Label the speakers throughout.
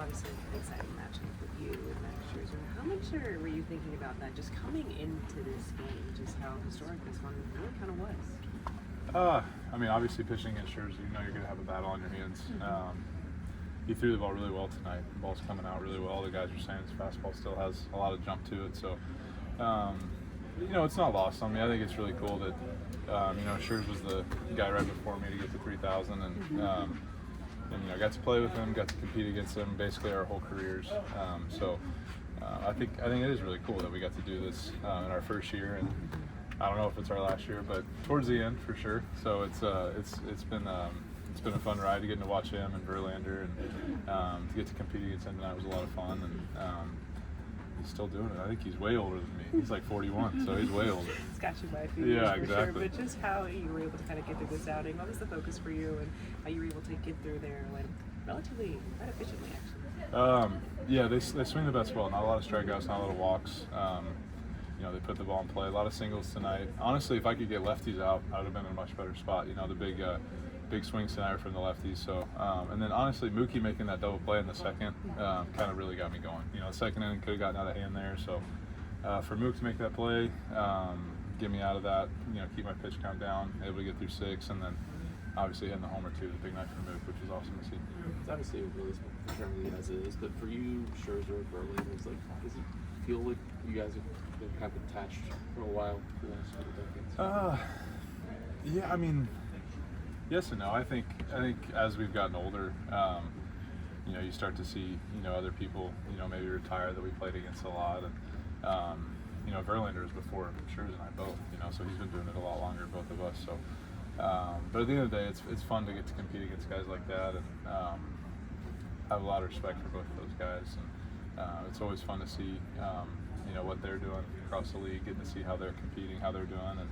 Speaker 1: obviously an exciting matchup with you and Max Scherzer. How much were you thinking about that just coming into this game, just how historic this one really kind of was?
Speaker 2: I mean, obviously pitching against Scherzer, you know you're going to have a battle on your hands. He threw the ball really well tonight. The ball's coming out really well. The guys are saying his fastball still has a lot of jump to it. So, you know, it's not lost on me. I think it's really cool that, you know, Scherzer was the guy right before me to get to 3,000. And you know, I got to play with him, got to compete against him basically our whole careers. I think it is really cool that we got to do this in our first year. And I don't know if it's our last year, but towards the end for sure. So it's been a fun ride to get to watch him and Verlander, and to get to compete against him tonight was a lot of fun. And he's still doing it. I think he's way older than me. He's like 41, so he's way older.
Speaker 1: It's got you by a few years for
Speaker 2: exactly.
Speaker 1: sure. But just how you were able to kind of get through this outing, what was the focus for you, and how you were able to get through there like relatively quite efficiently, actually?
Speaker 2: Yeah, they swing the best ball. Not a lot of strikeouts, not a lot of walks. You know, they put the ball in play. A lot of singles tonight. Honestly, if I could get lefties out, I would have been in a much better spot. You know, the big swings tonight from the lefties. So, and then honestly, Mookie making that double play in the second kind of really got me going. You know, the second inning could have gotten out of hand there. So, for Mook to make that play, get me out of that, you know, keep my pitch count down, able to get through 6, and then obviously hitting the homer too, the big night for Mook, which is awesome to see.
Speaker 3: It's obviously a really determined as it is, but for you, Scherzer, Verlander, does it feel like you guys have been kind of attached for a while for the last couple decades?
Speaker 2: Yeah, I mean, yes and no. I think as we've gotten older, you know, you start to see, you know, other people, you know, maybe retire that we played against a lot, and you know, Verlander was before Scherzer and I both, you know, so he's been doing it a lot longer, both of us. So, but at the end of the day, it's fun to get to compete against guys like that, and I have a lot of respect for both of those guys, and it's always fun to see, you know, what they're doing across the league, getting to see how they're competing, how they're doing, and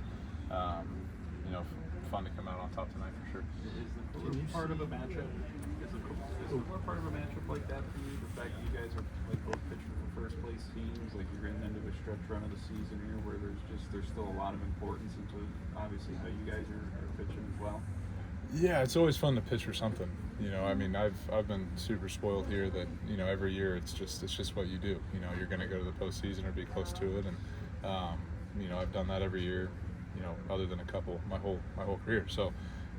Speaker 2: you know, fun to come out on top tonight for sure.
Speaker 4: Is the part of a matchup? Is the part of a matchup like that for you? The fact that you guys are like both pitching for first place teams, like you're getting into a stretch run of the season here, where there's still a lot of importance into obviously how you guys are pitching as well.
Speaker 2: Yeah, it's always fun to pitch for something. You know, I mean, I've been super spoiled here that, you know, every year it's just what you do. You know, you're going to go to the postseason or be close to it, and you know, I've done that every year. You know, other than a couple, my whole career. So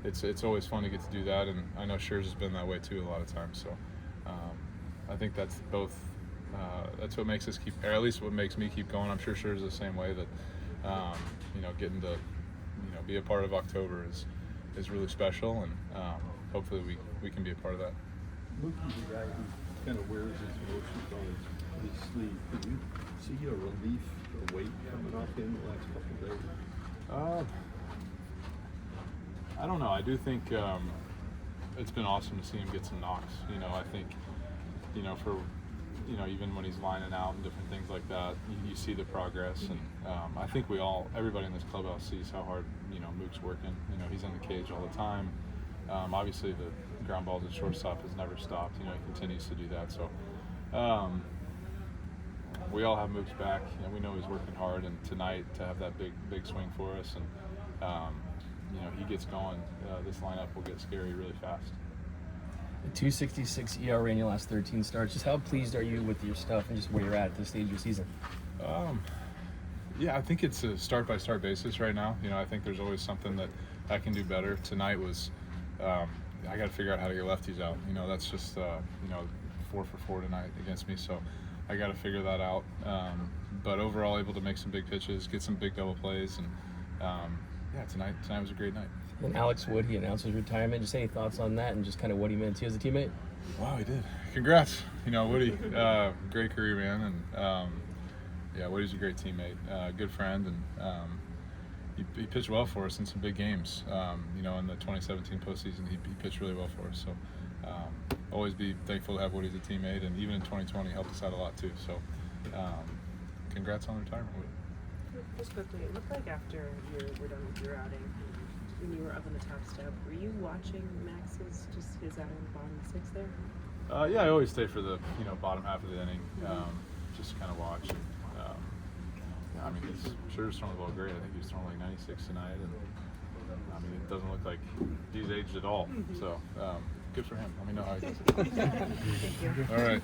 Speaker 2: it's always fun to get to do that, and I know Scherzer's been that way too a lot of times. So I think that's both. That's what makes us keep, or at least what makes me keep going. I'm sure Scherzer's the same way. That you know, getting to, you know, be a part of October is really special, and hopefully we can be a part of that.
Speaker 5: Mookie's a guy who kind of wears his emotions on his sleeve. Can you see a relief, a weight coming off him the last couple of days?
Speaker 2: I don't know. I do think it's been awesome to see him get some knocks. You know, I think, you know, for, you know, even when he's lining out and different things like that, you see the progress. And I think everybody in this clubhouse sees how hard, you know, Mook's working. You know, he's in the cage all the time. Obviously, the ground balls at shortstop has never stopped. You know, he continues to do that. So we all have Mook's back, and we know he's working hard. And tonight, to have that big swing for us, and you know, he gets going, this lineup will get scary really fast.
Speaker 6: A 2.66 ERA in your last 13 starts. Just how pleased are you with your stuff and just where you're at this stage of your season?
Speaker 2: Yeah, I think it's a start-by-start basis right now. You know, I think there's always something that I can do better. Tonight was, I got to figure out how to get lefties out. You know, that's just, you know, 4 for 4 tonight against me, so I got to figure that out. But overall, able to make some big pitches, get some big double plays, and yeah, tonight was a great night.
Speaker 6: And Alex Wood, he announced his retirement. Just any thoughts on that and just kind of what he meant to you as a teammate?
Speaker 2: Wow, he did. Congrats. You know, Woody, great career, man. And yeah, Woody's a great teammate, good friend, and he pitched well for us in some big games. You know, in the 2017 postseason, he pitched really well for us. So always be thankful to have Woody as a teammate, and even in 2020, he helped us out a lot too. So congrats on the retirement, Woody.
Speaker 1: Just quickly, it looked like after you were done with your outing, when you were up on the top step, were you watching Max's, just his out in the bottom 6 there?
Speaker 2: Yeah, I always stay for the, you know, bottom half of the inning, just kind of watch. And, yeah, I mean, he's Scherzer's throwing the ball great. I think he's throwing like 96 tonight, and I mean, it doesn't look like he's aged at all. So Good for him. Let me know how he does it.
Speaker 1: Thank you.
Speaker 2: All right.